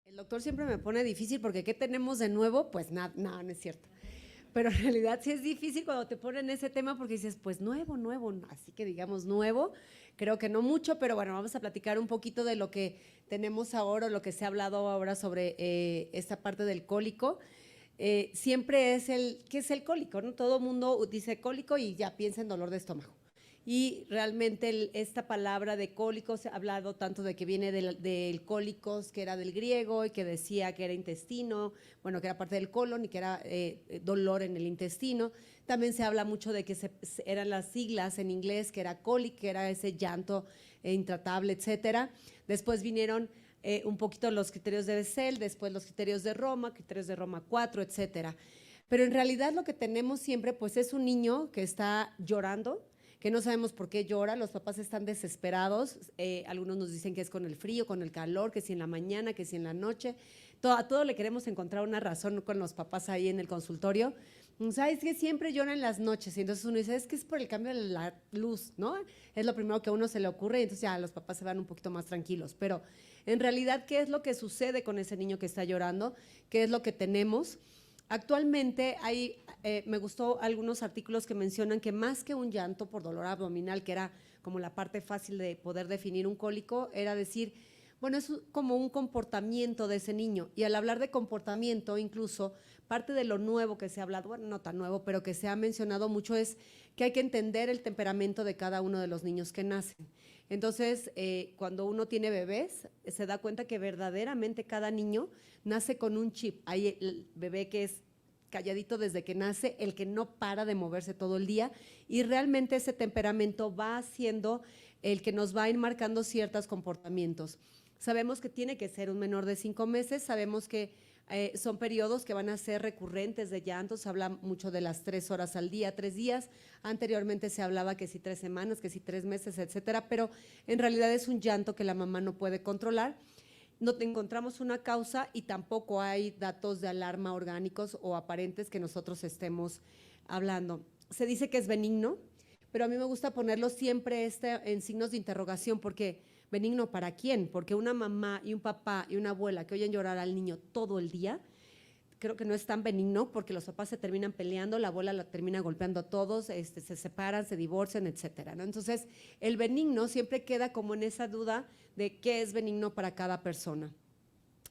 El doctor siempre me pone difícil porque ¿qué tenemos de nuevo? Pues nada, no, no es cierto. Pero en realidad sí es difícil cuando te ponen ese tema porque dices, pues nuevo, nuevo, así que digamos nuevo, creo que no mucho, pero bueno, vamos a platicar un poquito de lo que tenemos ahora, o lo que se ha hablado ahora sobre esta parte del cólico. Siempre es ¿qué es el cólico? ¿No? Todo el mundo dice cólico y ya piensa en dolor de estómago. Y realmente esta palabra de cólicos se ha hablado tanto de que viene del cólicos, que era del griego y que decía que era intestino, bueno, que era parte del colon y que era dolor en el intestino. También se habla mucho de que eran las siglas en inglés, que era cólic, que era ese llanto intratable, etcétera. Después vinieron un poquito los criterios de Bessel, después los criterios de Roma 4, etcétera. Pero en realidad lo que tenemos siempre pues es un niño que está llorando, que no sabemos por qué llora, los papás están desesperados, algunos nos dicen que es con el frío, con el calor, que si en la mañana, que si en la noche, a todo le queremos encontrar una razón con los papás ahí en el consultorio. O sea, es que siempre lloran en las noches y entonces uno dice, es que es por el cambio de la luz, ¿no? Es lo primero que a uno se le ocurre y entonces ya los papás se van un poquito más tranquilos, pero en realidad, ¿qué es lo que sucede con ese niño que está llorando? ¿Qué es lo que tenemos? Actualmente me gustó algunos artículos que mencionan que más que un llanto por dolor abdominal, que era como la parte fácil de poder definir un cólico, era decir, bueno, es como un comportamiento de ese niño. Y al hablar de comportamiento, incluso parte de lo nuevo que se ha hablado, bueno, no tan nuevo, pero que se ha mencionado mucho es que hay que entender el temperamento de cada uno de los niños que nacen. Entonces, cuando uno tiene bebés, se da cuenta que verdaderamente cada niño nace con un chip. Hay el bebé que es calladito desde que nace, el que no para de moverse todo el día, y realmente ese temperamento va siendo el que nos va a ir marcando ciertos comportamientos. Sabemos que tiene que ser un menor de 5 meses, sabemos que son periodos que van a ser recurrentes de llantos, se habla mucho de las 3 horas al día, 3 días, anteriormente se hablaba que si 3 semanas, que si 3 meses, etcétera, pero en realidad es un llanto que la mamá no puede controlar. No te encontramos una causa y tampoco hay datos de alarma orgánicos o aparentes que nosotros estemos hablando. Se dice que es benigno, pero a mí me gusta ponerlo siempre en signos de interrogación, porque benigno ¿para quién? Porque una mamá y un papá y una abuela que oyen llorar al niño todo el día, creo que no es tan benigno porque los papás se terminan peleando, la abuela la termina golpeando a todos, se separan, se divorcian, etcétera, ¿no? Entonces, el benigno siempre queda como en esa duda de qué es benigno para cada persona.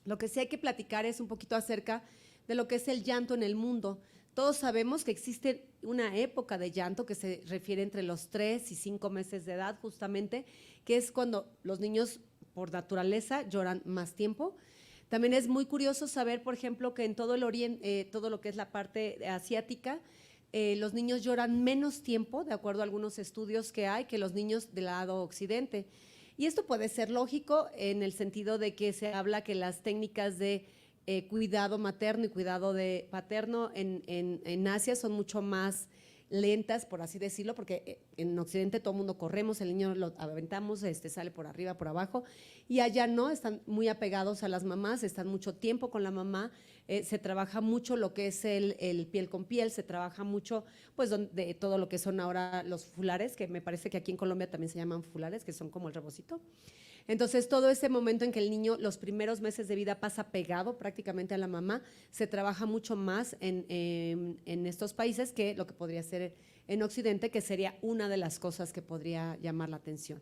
Lo que sí hay que platicar es un poquito acerca de lo que es el llanto en el mundo. Todos sabemos que existe una época de llanto que se refiere entre los 3 y 5 meses de edad, justamente, que es cuando los niños por naturaleza lloran más tiempo. También es muy curioso saber, por ejemplo, que en todo el Oriente, todo lo que es la parte asiática, los niños lloran menos tiempo, de acuerdo a algunos estudios que hay, que los niños del lado occidente. Y esto puede ser lógico en el sentido de que se habla que las técnicas de cuidado materno y cuidado paterno en Asia son mucho más lentas, por así decirlo, porque en Occidente todo el mundo corremos, el niño lo aventamos, sale por arriba, por abajo, y allá no, están muy apegados a las mamás, están mucho tiempo con la mamá, se trabaja mucho lo que es el piel con piel, se trabaja mucho pues de todo lo que son ahora los fulares, que me parece que aquí en Colombia también se llaman fulares, que son como el rebocito. Entonces, todo ese momento en que el niño los primeros meses de vida pasa pegado prácticamente a la mamá, se trabaja mucho más en estos países que lo que podría ser en Occidente, que sería una de las cosas que podría llamar la atención.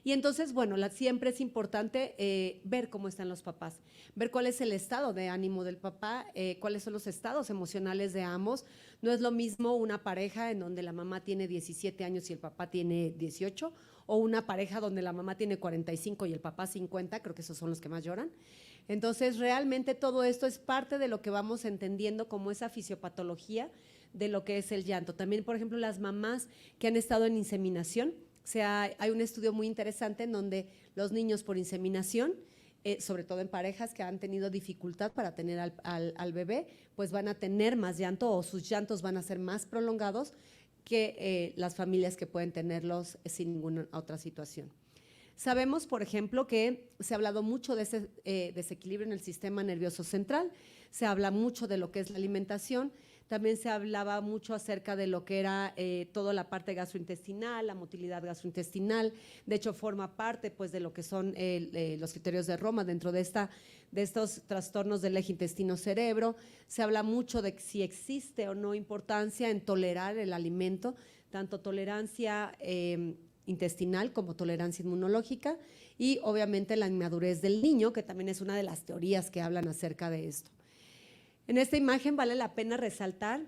Y entonces, bueno, siempre es importante ver cómo están los papás, ver cuál es el estado de ánimo del papá, cuáles son los estados emocionales de ambos. No es lo mismo una pareja en donde la mamá tiene 17 años y el papá tiene 18, o una pareja donde la mamá tiene 45 y el papá 50, creo que esos son los que más lloran. Entonces, realmente todo esto es parte de lo que vamos entendiendo como esa fisiopatología de lo que es el llanto. También, por ejemplo, las mamás que han estado en inseminación, o sea, hay un estudio muy interesante en donde los niños por inseminación, sobre todo en parejas que han tenido dificultad para tener al bebé, pues van a tener más llanto o sus llantos van a ser más prolongados que las familias que pueden tenerlos sin ninguna otra situación. Sabemos, por ejemplo, que se ha hablado mucho de ese desequilibrio en el sistema nervioso central, se habla mucho de lo que es la alimentación, También se hablaba mucho acerca de lo que era toda la parte gastrointestinal, la motilidad gastrointestinal. De hecho, forma parte pues, de lo que son los criterios de Roma dentro de estos trastornos del eje intestino-cerebro. Se habla mucho de si existe o no importancia en tolerar el alimento, tanto tolerancia intestinal como tolerancia inmunológica, y obviamente la inmadurez del niño, que también es una de las teorías que hablan acerca de esto. En esta imagen vale la pena resaltar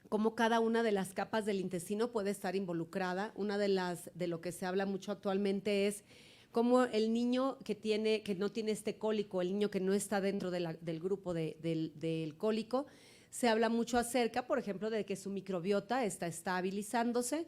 cómo cada una de las capas del intestino puede estar involucrada. Una de lo que se habla mucho actualmente es cómo el niño que no tiene este cólico, el niño que no está dentro del grupo del cólico, se habla mucho acerca, por ejemplo, de que su microbiota está estabilizándose,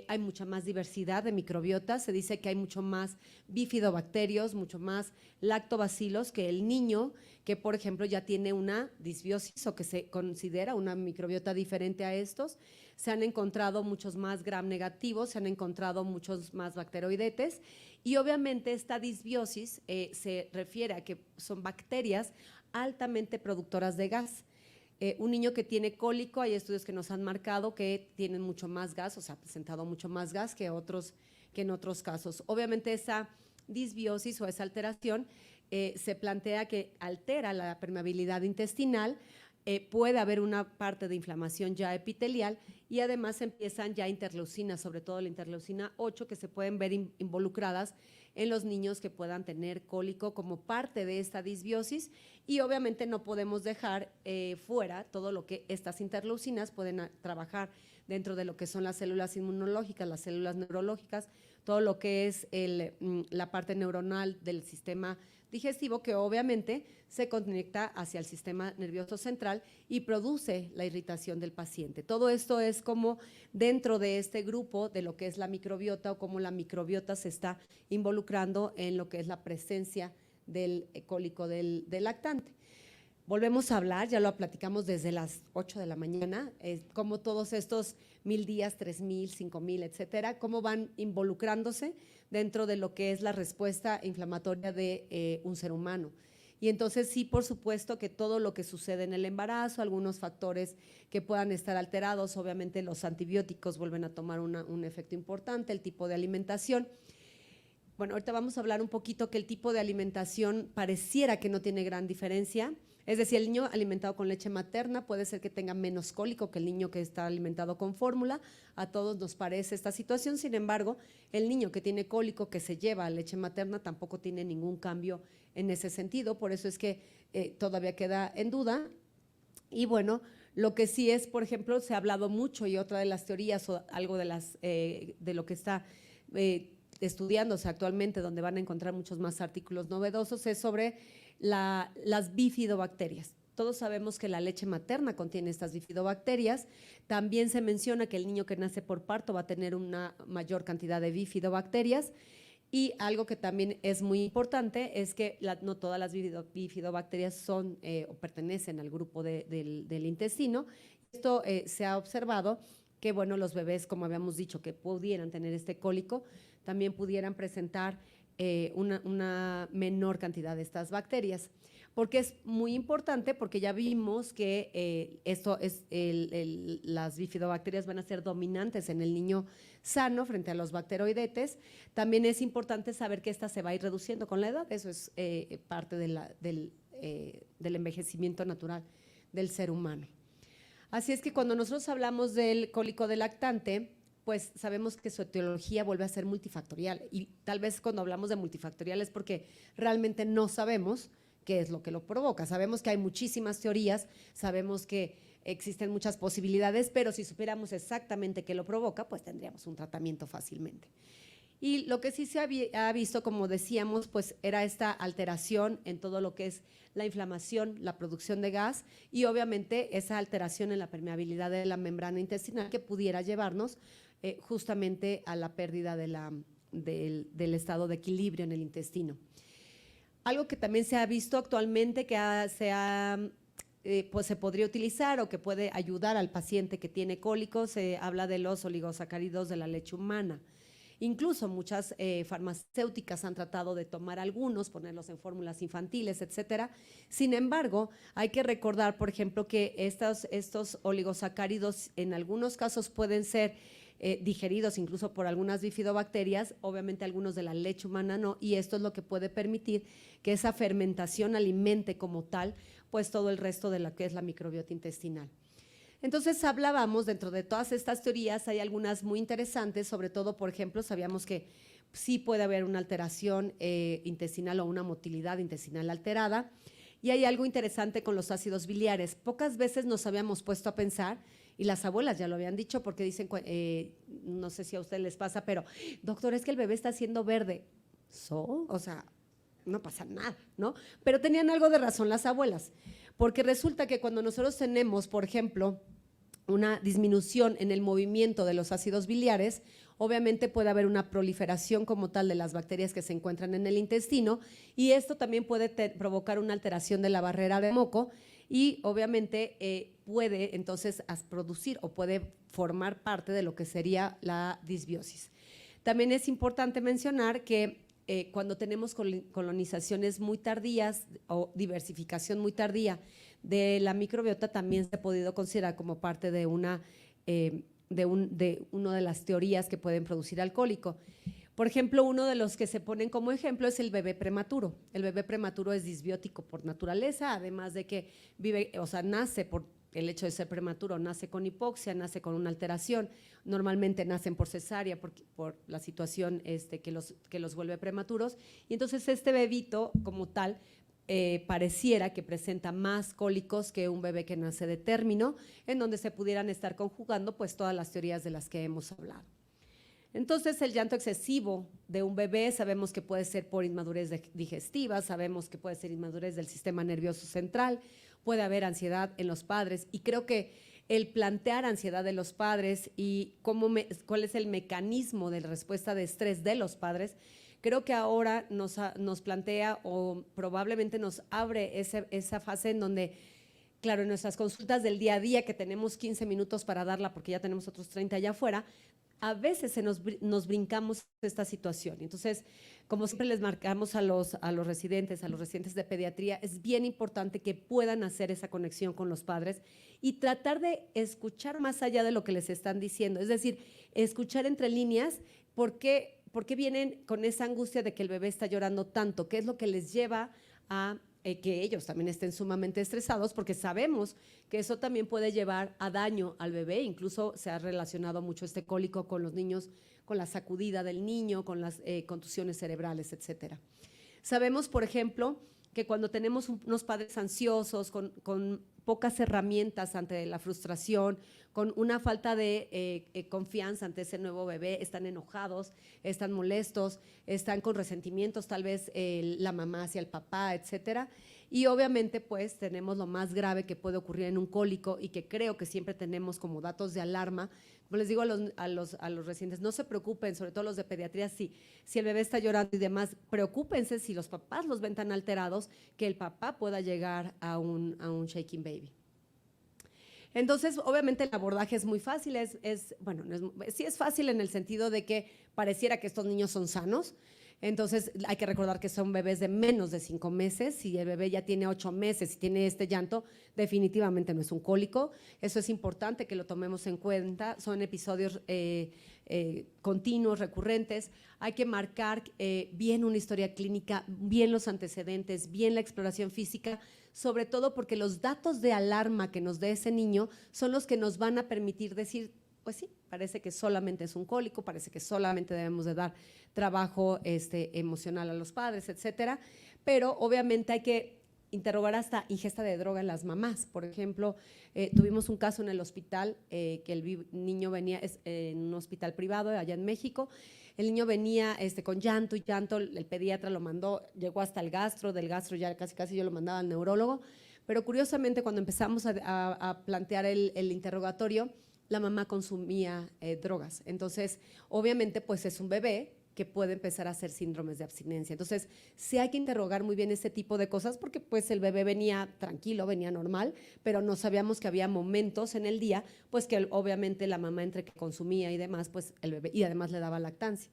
hay mucha más diversidad de microbiota, se dice que hay mucho más bifidobacterios, mucho más lactobacilos que el niño que, por ejemplo, ya tiene una disbiosis o que se considera una microbiota diferente a estos. Se han encontrado muchos más gram negativos, se han encontrado muchos más bacteroidetes, y obviamente esta disbiosis se refiere a que son bacterias altamente productoras de gas. Un niño que tiene cólico, hay estudios que nos han marcado que tienen mucho más gas, o sea, ha presentado mucho más gas que en otros casos. Obviamente esa disbiosis o esa alteración se plantea que altera la permeabilidad intestinal, puede haber una parte de inflamación ya epitelial, y además empiezan ya interleucinas, sobre todo la interleucina 8, que se pueden ver involucradas en los niños que puedan tener cólico como parte de esta disbiosis. Y obviamente no podemos dejar fuera todo lo que estas interleucinas pueden trabajar dentro de lo que son las células inmunológicas, las células neurológicas, todo lo que es la parte neuronal del sistema digestivo, que obviamente se conecta hacia el sistema nervioso central y produce la irritación del paciente. Todo esto es como dentro de este grupo de lo que es la microbiota, o cómo la microbiota se está involucrando en lo que es la presencia del cólico del lactante. Volvemos a hablar, ya lo platicamos desde las 8 de la mañana, cómo todos estos 1000 días, 3000, 5000, etcétera, cómo van involucrándose dentro de lo que es la respuesta inflamatoria de un ser humano. Y entonces sí, por supuesto que todo lo que sucede en el embarazo, algunos factores que puedan estar alterados, obviamente los antibióticos vuelven a tomar un efecto importante, el tipo de alimentación. Bueno, ahorita vamos a hablar un poquito que el tipo de alimentación pareciera que no tiene gran diferencia. Es decir, el niño alimentado con leche materna puede ser que tenga menos cólico que el niño que está alimentado con fórmula. A todos nos parece esta situación. Sin embargo, el niño que tiene cólico que se lleva a leche materna tampoco tiene ningún cambio en ese sentido. Por eso es que todavía queda en duda. Y bueno, lo que sí es, por ejemplo, se ha hablado mucho, y otra de las teorías o algo de lo que está estudiándose actualmente, donde van a encontrar muchos más artículos novedosos, es sobre las bifidobacterias. Todos sabemos que la leche materna contiene estas bifidobacterias. También se menciona que el niño que nace por parto va a tener una mayor cantidad de bifidobacterias. Y algo que también es muy importante es que no todas las bifidobacterias son o pertenecen al grupo del intestino. Esto se ha observado que, bueno, los bebés, como habíamos dicho, que pudieran tener este cólico, también pudieran presentar una menor cantidad de estas bacterias. Porque es muy importante, porque ya vimos que las bifidobacterias van a ser dominantes en el niño sano frente a los bacteroidetes. También es importante saber que esta se va a ir reduciendo con la edad. Eso es parte del envejecimiento natural del ser humano. Así es que cuando nosotros hablamos del cólico del lactante, pues sabemos que su etiología vuelve a ser multifactorial, y tal vez cuando hablamos de multifactorial es porque realmente no sabemos qué es lo que lo provoca. Sabemos que hay muchísimas teorías, sabemos que existen muchas posibilidades, pero si supiéramos exactamente qué lo provoca, pues tendríamos un tratamiento fácilmente. Y lo que sí se ha visto, como decíamos, pues era esta alteración en todo lo que es la inflamación, la producción de gas, y obviamente esa alteración en la permeabilidad de la membrana intestinal que pudiera llevarnos justamente a la pérdida del estado de equilibrio en el intestino. Algo que también se ha visto actualmente que pues se podría utilizar o que puede ayudar al paciente que tiene cólicos, se habla de los oligosacáridos de la leche humana. Incluso muchas farmacéuticas han tratado de tomar algunos, ponerlos en fórmulas infantiles, etcétera. Sin embargo, hay que recordar, por ejemplo, que estos oligosacáridos en algunos casos pueden ser digeridos incluso por algunas bifidobacterias, obviamente algunos de la leche humana no, y esto es lo que puede permitir que esa fermentación alimente como tal, pues todo el resto de lo que es la microbiota intestinal. Entonces hablábamos, dentro de todas estas teorías, hay algunas muy interesantes, sobre todo, por ejemplo, sabíamos que sí puede haber una alteración intestinal o una motilidad intestinal alterada, y hay algo interesante con los ácidos biliares. Pocas veces nos habíamos puesto a pensar, y las abuelas ya lo habían dicho, porque dicen, no sé si a ustedes les pasa, pero doctor, es que el bebé está haciendo verde. O sea, no pasa nada, ¿no? Pero tenían algo de razón las abuelas, porque resulta que cuando nosotros tenemos, por ejemplo, una disminución en el movimiento de los ácidos biliares, obviamente puede haber una proliferación como tal de las bacterias que se encuentran en el intestino, y esto también puede provocar una alteración de la barrera de moco, y obviamente puede entonces producir o puede formar parte de lo que sería la disbiosis. También es importante mencionar que cuando tenemos colonizaciones muy tardías o diversificación muy tardía de la microbiota, también se ha podido considerar como parte de una de las teorías que pueden producir alcohólico. Por ejemplo, uno de los que se ponen como ejemplo es el bebé prematuro. El bebé prematuro es disbiótico por naturaleza, además de que nace por el hecho de ser prematuro, nace con hipoxia, nace con una alteración, normalmente nacen por cesárea por la situación que los vuelve prematuros, y entonces este bebito como tal pareciera que presenta más cólicos que un bebé que nace de término, en donde se pudieran estar conjugando pues todas las teorías de las que hemos hablado. Entonces, el llanto excesivo de un bebé sabemos que puede ser por inmadurez digestiva, sabemos que puede ser inmadurez del sistema nervioso central, puede haber ansiedad en los padres, y creo que el plantear ansiedad de los padres y cuál es el mecanismo de respuesta de estrés de los padres, creo que ahora nos plantea o probablemente nos abre esa fase en donde, claro, en nuestras consultas del día a día, que tenemos 15 minutos para darla porque ya tenemos otros 30 allá afuera, a veces nos brincamos esta situación. Entonces, como siempre les marcamos a los residentes de pediatría, es bien importante que puedan hacer esa conexión con los padres y tratar de escuchar más allá de lo que les están diciendo. Es decir, escuchar entre líneas por qué vienen con esa angustia de que el bebé está llorando tanto, qué es lo que les lleva a que ellos también estén sumamente estresados, porque sabemos que eso también puede llevar a daño al bebé. Incluso se ha relacionado mucho este cólico con los niños, con la sacudida del niño, con las contusiones cerebrales, etcétera. Sabemos, por ejemplo, que cuando tenemos unos padres ansiosos, con pocas herramientas ante la frustración, con una falta de confianza ante ese nuevo bebé, están enojados, están molestos, están con resentimientos, tal vez la mamá hacia el papá, etcétera. Y obviamente pues tenemos lo más grave que puede ocurrir en un cólico, y que creo que siempre tenemos como datos de alarma. Como les digo a los residentes, no se preocupen, sobre todo los de pediatría, si el bebé está llorando y demás, preocúpense si los papás los ven tan alterados que el papá pueda llegar a un shaking baby. Entonces, obviamente el abordaje es muy fácil, sí es fácil en el sentido de que pareciera que estos niños son sanos. Entonces, hay que recordar que son bebés de menos de 5 meses. Si el bebé ya tiene 8 meses y tiene este llanto, definitivamente no es un cólico. Eso es importante que lo tomemos en cuenta. Son episodios continuos, recurrentes. Hay que marcar bien una historia clínica, bien los antecedentes, bien la exploración física, sobre todo porque los datos de alarma que nos dé ese niño son los que nos van a permitir decir, pues sí, parece que solamente es un cólico, parece que solamente debemos de dar trabajo emocional a los padres, etcétera, pero obviamente hay que interrogar hasta ingesta de droga en las mamás. Por ejemplo, tuvimos un caso en el hospital que el niño venía en un hospital privado allá en México. El niño venía con llanto y llanto, el pediatra lo mandó, llegó hasta el gastro, del gastro ya casi yo lo mandaba al neurólogo, pero curiosamente cuando empezamos a plantear el interrogatorio, la mamá consumía drogas. Entonces, obviamente, pues es un bebé que puede empezar a hacer síndromes de abstinencia. Entonces, sí hay que interrogar muy bien este tipo de cosas porque pues el bebé venía tranquilo, venía normal, pero no sabíamos que había momentos en el día, pues que obviamente la mamá entre que consumía y demás, pues el bebé, y además le daba lactancia.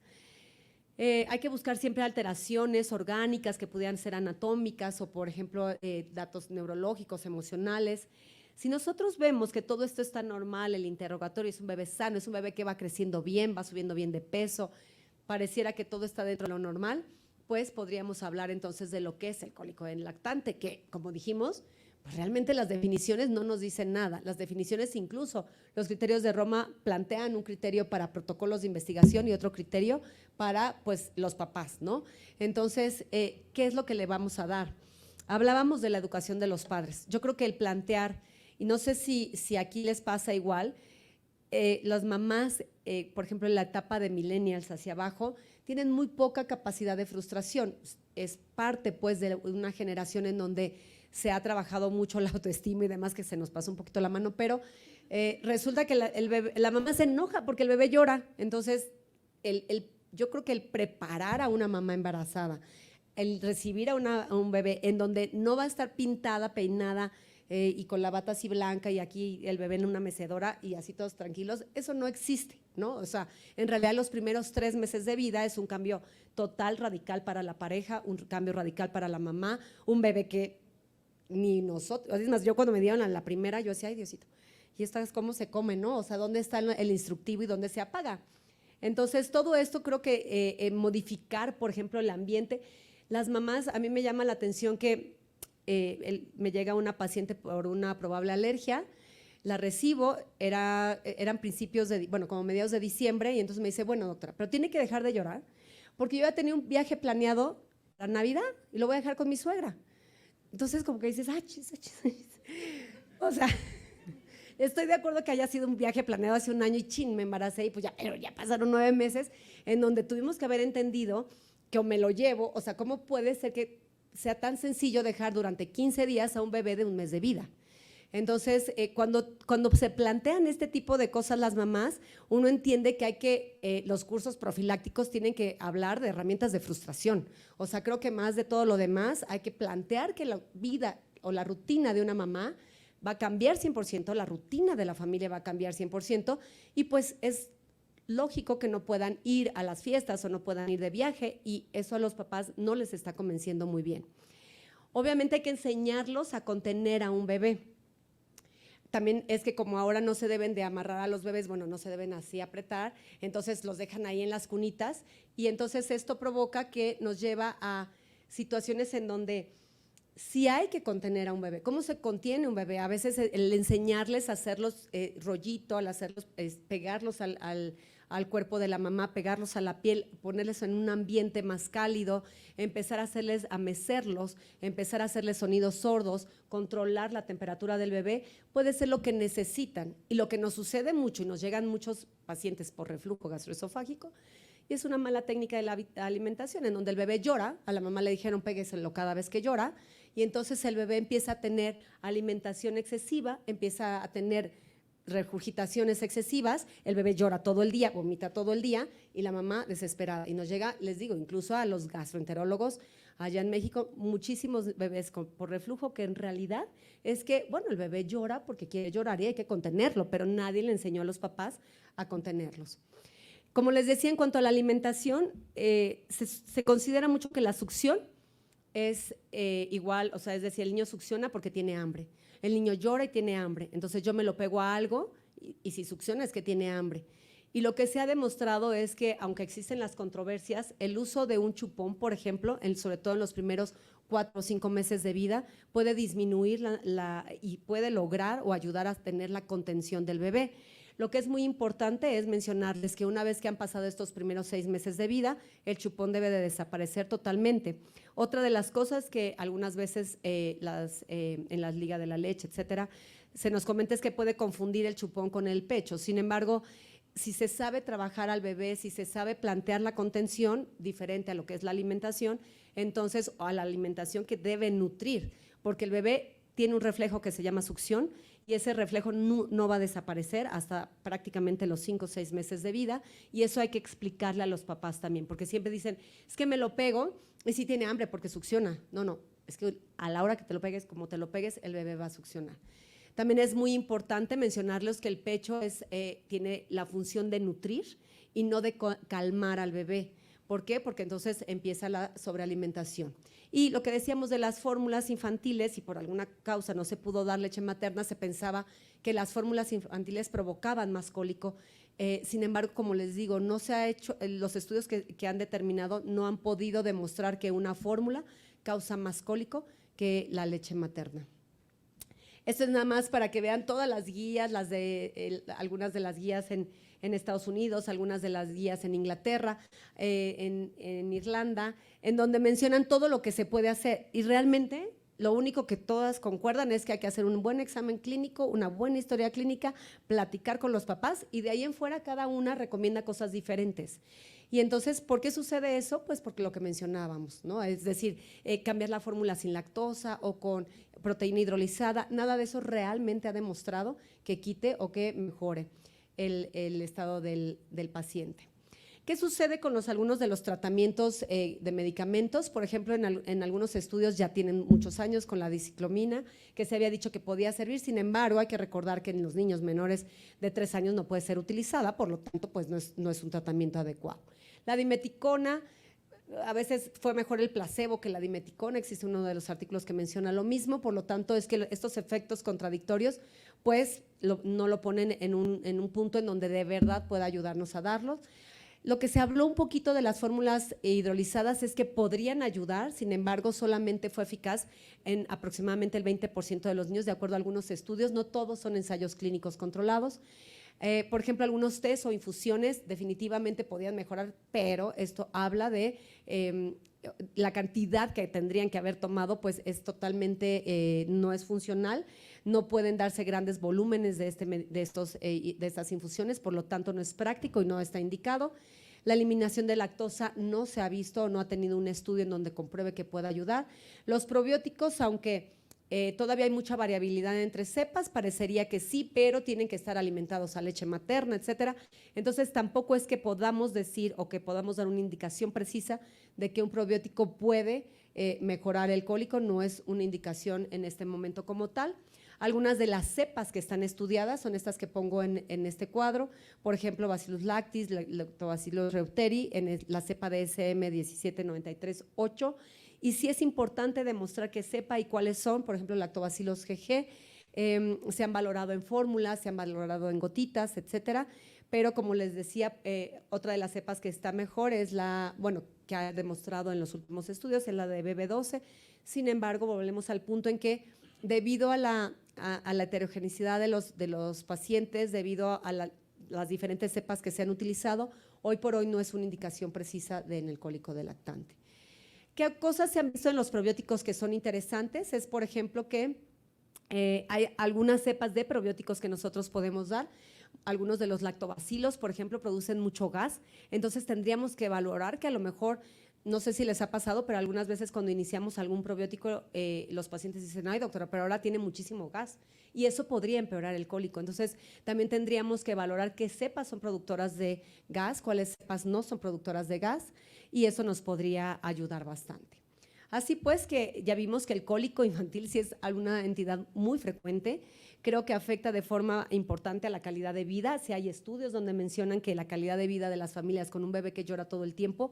Hay que buscar siempre alteraciones orgánicas que pudieran ser anatómicas o, por ejemplo, datos neurológicos, emocionales. Si nosotros vemos que todo esto está normal, el interrogatorio es un bebé sano, es un bebé que va creciendo bien, va subiendo bien de peso, pareciera que todo está dentro de lo normal, pues podríamos hablar entonces de lo que es el cólico en lactante, que como dijimos, pues realmente las definiciones no nos dicen nada. Las definiciones, incluso los criterios de Roma plantean un criterio para protocolos de investigación y otro criterio para pues los papás, ¿no? Entonces, ¿qué es lo que le vamos a dar? Hablábamos de la educación de los padres. Yo creo que el plantear, y no sé si aquí les pasa igual, las mamás, por ejemplo, en la etapa de millennials hacia abajo, tienen muy poca capacidad de frustración. Es parte, pues, de una generación en donde se ha trabajado mucho la autoestima y demás, que se nos pasa un poquito la mano, pero resulta que la mamá se enoja porque el bebé llora. Entonces, yo creo que el preparar a una mamá embarazada, el recibir a un bebé en donde no va a estar pintada, peinada, y con la bata así blanca y aquí el bebé en una mecedora y así todos tranquilos, eso no existe, ¿no? O sea, en realidad los primeros 3 meses de vida es un cambio total, radical para la pareja, un cambio radical para la mamá, un bebé que ni nosotros, es más, yo cuando me dieron a la primera, yo decía, ay Diosito, ¿y esta es cómo se come, no? O sea, ¿dónde está el instructivo y dónde se apaga? Entonces, todo esto creo que modificar, por ejemplo, el ambiente, las mamás, a mí me llama la atención que me llega una paciente por una probable alergia, la recibo, eran principios de, bueno, como mediados de diciembre, y entonces me dice, bueno, doctora, pero tiene que dejar de llorar, porque yo ya tenía un viaje planeado para Navidad y lo voy a dejar con mi suegra. Entonces, como que dices, achis. O sea, estoy de acuerdo que haya sido un viaje planeado hace un año y chin, me embaracé y pues ya, pero ya pasaron 9 meses en donde tuvimos que haber entendido que o me lo llevo, o sea, ¿cómo puede ser que sea tan sencillo dejar durante 15 días a un bebé de un mes de vida? Entonces, cuando se plantean este tipo de cosas las mamás, uno entiende que los cursos profilácticos tienen que hablar de herramientas de frustración. O sea, creo que más de todo lo demás hay que plantear que la vida o la rutina de una mamá va a cambiar 100%, la rutina de la familia va a cambiar 100%, y pues es lógico que no puedan ir a las fiestas o no puedan ir de viaje, y eso a los papás no les está convenciendo muy bien. Obviamente hay que enseñarlos a contener a un bebé. También es que como ahora no se deben de amarrar a los bebés, bueno, no se deben así apretar, entonces los dejan ahí en las cunitas, y entonces esto provoca que nos lleva a situaciones en donde sí hay que contener a un bebé. ¿Cómo se contiene un bebé? A veces el enseñarles a hacerlos rollito, al hacerlos, pegarlos al cuerpo de la mamá, pegarlos a la piel, ponerles en un ambiente más cálido, empezar a hacerles, a mecerlos, empezar a hacerles sonidos sordos, controlar la temperatura del bebé, puede ser lo que necesitan. Y lo que nos sucede mucho, y nos llegan muchos pacientes por reflujo gastroesofágico, y es una mala técnica de la alimentación, en donde el bebé llora, a la mamá le dijeron pégueselo cada vez que llora, y entonces el bebé empieza a tener alimentación excesiva, empieza a tener regurgitaciones excesivas, el bebé llora todo el día, vomita todo el día, y la mamá desesperada. Y nos llega, les digo, incluso a los gastroenterólogos allá en México, muchísimos bebés por reflujo, que en realidad es que, bueno, el bebé llora porque quiere llorar y hay que contenerlo, pero nadie le enseñó a los papás a contenerlos. Como les decía, en cuanto a la alimentación, se considera mucho que la succión es igual, o sea, es decir, el niño succiona porque tiene hambre. El niño llora y tiene hambre, entonces yo me lo pego a algo y si succiona es que tiene hambre. Y lo que se ha demostrado es que, aunque existen las controversias, el uso de un chupón, por ejemplo, sobre todo en los primeros 4 o 5 meses de vida, puede disminuir y puede lograr o ayudar a tener la contención del bebé. Lo que es muy importante es mencionarles que una vez que han pasado estos primeros 6 meses de vida, el chupón debe de desaparecer totalmente. Otra de las cosas que algunas veces en las ligas de la leche, etcétera, se nos comenta es que puede confundir el chupón con el pecho. Sin embargo, si se sabe trabajar al bebé, si se sabe plantear la contención diferente a lo que es la alimentación, entonces a la alimentación que debe nutrir, porque el bebé tiene un reflejo que se llama succión, y ese reflejo no va a desaparecer hasta prácticamente los 5 o 6 meses de vida, y eso hay que explicarle a los papás también, porque siempre dicen, es que me lo pego y sí tiene hambre porque succiona. No, es que a la hora que te lo pegues, como te lo pegues, el bebé va a succionar. También es muy importante mencionarles que el pecho tiene la función de nutrir y no de calmar al bebé. ¿Por qué? Porque entonces empieza la sobrealimentación. Y lo que decíamos de las fórmulas infantiles, si por alguna causa no se pudo dar leche materna, se pensaba que las fórmulas infantiles provocaban más cólico. Sin embargo, como les digo, no se ha hecho, los estudios que han determinado no han podido demostrar que una fórmula causa más cólico que la leche materna. Esto es nada más para que vean todas las guías, algunas de las guías en Estados Unidos, algunas de las guías en Inglaterra, en Irlanda, en donde mencionan todo lo que se puede hacer. Y realmente lo único que todas concuerdan es que hay que hacer un buen examen clínico, una buena historia clínica, platicar con los papás y de ahí en fuera cada una recomienda cosas diferentes. Y entonces, ¿por qué sucede eso? Pues porque lo que mencionábamos, ¿no? Es decir, cambiar la fórmula sin lactosa o con proteína hidrolizada, nada de eso realmente ha demostrado que quite o que mejore el estado del paciente. ¿Qué sucede con algunos de los tratamientos de medicamentos? Por ejemplo, en algunos estudios ya tienen muchos años con la diciclomina, que se había dicho que podía servir, sin embargo, hay que recordar que en los niños menores de 3 años no puede ser utilizada, por lo tanto, pues no es un tratamiento adecuado. La dimeticona, a veces fue mejor el placebo que la dimeticona, existe uno de los artículos que menciona lo mismo, por lo tanto, es que estos efectos contradictorios, pues no lo ponen en un punto en donde de verdad pueda ayudarnos a darlos. Lo que se habló un poquito de las fórmulas hidrolizadas es que podrían ayudar, sin embargo, solamente fue eficaz en aproximadamente el 20% de los niños, de acuerdo a algunos estudios, no todos son ensayos clínicos controlados. Por ejemplo, algunos test o infusiones definitivamente podían mejorar, pero esto habla de la cantidad que tendrían que haber tomado, pues es totalmente, no es funcional, no pueden darse grandes volúmenes de estas infusiones, por lo tanto no es práctico y no está indicado. La eliminación de lactosa no se ha visto o no ha tenido un estudio en donde compruebe que pueda ayudar. Los probióticos, aunque todavía hay mucha variabilidad entre cepas, parecería que sí, pero tienen que estar alimentados a leche materna, etcétera. Entonces, tampoco es que podamos decir o que podamos dar una indicación precisa de que un probiótico puede mejorar el cólico, no es una indicación en este momento como tal. Algunas de las cepas que están estudiadas son estas que pongo en este cuadro, por ejemplo, Bacillus lactis, Lactobacillus reuteri, en la cepa de SM 17938, y sí es importante demostrar que sepa y cuáles son, por ejemplo, Lactobacillus GG, se han valorado en fórmulas, se han valorado en gotitas, etcétera, pero como les decía, otra de las cepas que está mejor es que ha demostrado en los últimos estudios, es la de BB12. Sin embargo, volvemos al punto en que debido a la heterogeneidad de los pacientes, debido a las diferentes cepas que se han utilizado, hoy por hoy no es una indicación precisa en el cólico del lactante. ¿Qué cosas se han visto en los probióticos que son interesantes? Es, por ejemplo, que hay algunas cepas de probióticos que nosotros podemos dar. Algunos de los lactobacilos, por ejemplo, producen mucho gas, entonces tendríamos que valorar que a lo mejor, no sé si les ha pasado, pero algunas veces cuando iniciamos algún probiótico, los pacientes dicen, ay doctora, pero ahora tiene muchísimo gas, y eso podría empeorar el cólico. Entonces también tendríamos que valorar qué cepas son productoras de gas, cuáles cepas no son productoras de gas, y eso nos podría ayudar bastante. Así pues, que ya vimos que el cólico infantil sí es una entidad muy frecuente, creo que afecta de forma importante a la calidad de vida. Sí hay estudios donde mencionan que la calidad de vida de las familias con un bebé que llora todo el tiempo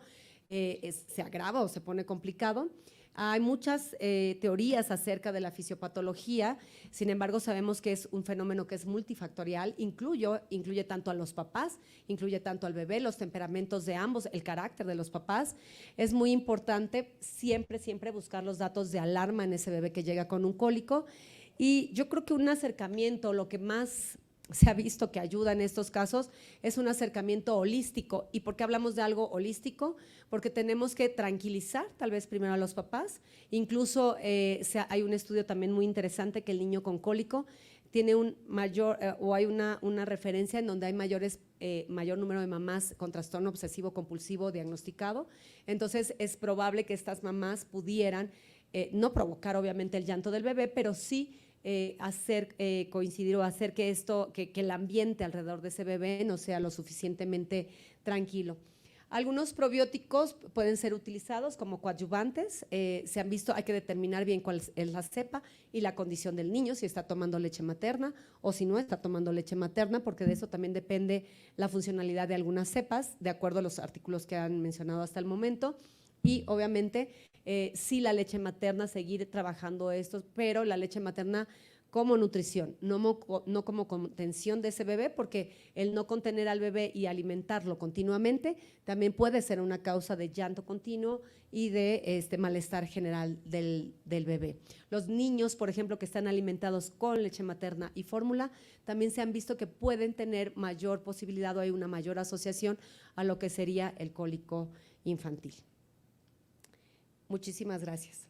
se agrava o se pone complicado. Hay muchas teorías acerca de la fisiopatología, sin embargo sabemos que es un fenómeno que es multifactorial, incluye tanto a los papás, incluye tanto al bebé, los temperamentos de ambos, el carácter de los papás. Es muy importante siempre buscar los datos de alarma en ese bebé que llega con un cólico, y yo creo que un acercamiento, lo que más se ha visto que ayuda en estos casos, es un acercamiento holístico. ¿Y por qué hablamos de algo holístico? Porque tenemos que tranquilizar tal vez primero a los papás. Incluso hay un estudio también muy interesante que el niño con cólico tiene un mayor, hay una referencia en donde hay mayor número de mamás con trastorno obsesivo compulsivo diagnosticado. Entonces es probable que estas mamás pudieran no provocar obviamente el llanto del bebé, pero sí hacer coincidir o hacer que el ambiente alrededor de ese bebé no sea lo suficientemente tranquilo. Algunos probióticos pueden ser utilizados como coadyuvantes, se han visto, hay que determinar bien cuál es la cepa y la condición del niño, si está tomando leche materna o si no está tomando leche materna, porque de eso también depende la funcionalidad de algunas cepas, de acuerdo a los artículos que han mencionado hasta el momento. Y obviamente sí la leche materna, seguir trabajando esto, pero la leche materna como nutrición, no como contención de ese bebé, porque el no contener al bebé y alimentarlo continuamente también puede ser una causa de llanto continuo y de malestar general del bebé. Los niños, por ejemplo, que están alimentados con leche materna y fórmula, también se han visto que pueden tener mayor posibilidad o hay una mayor asociación a lo que sería el cólico infantil. Muchísimas gracias.